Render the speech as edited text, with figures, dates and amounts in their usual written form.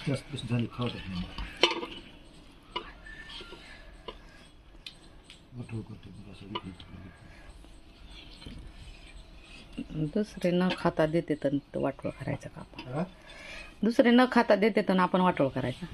जास्त झाली खावत दुसरे न खाता देते तर वाटोळ करायचं का आपण? दुसरे न खाता देते तर आपण वाटोळ करायचा.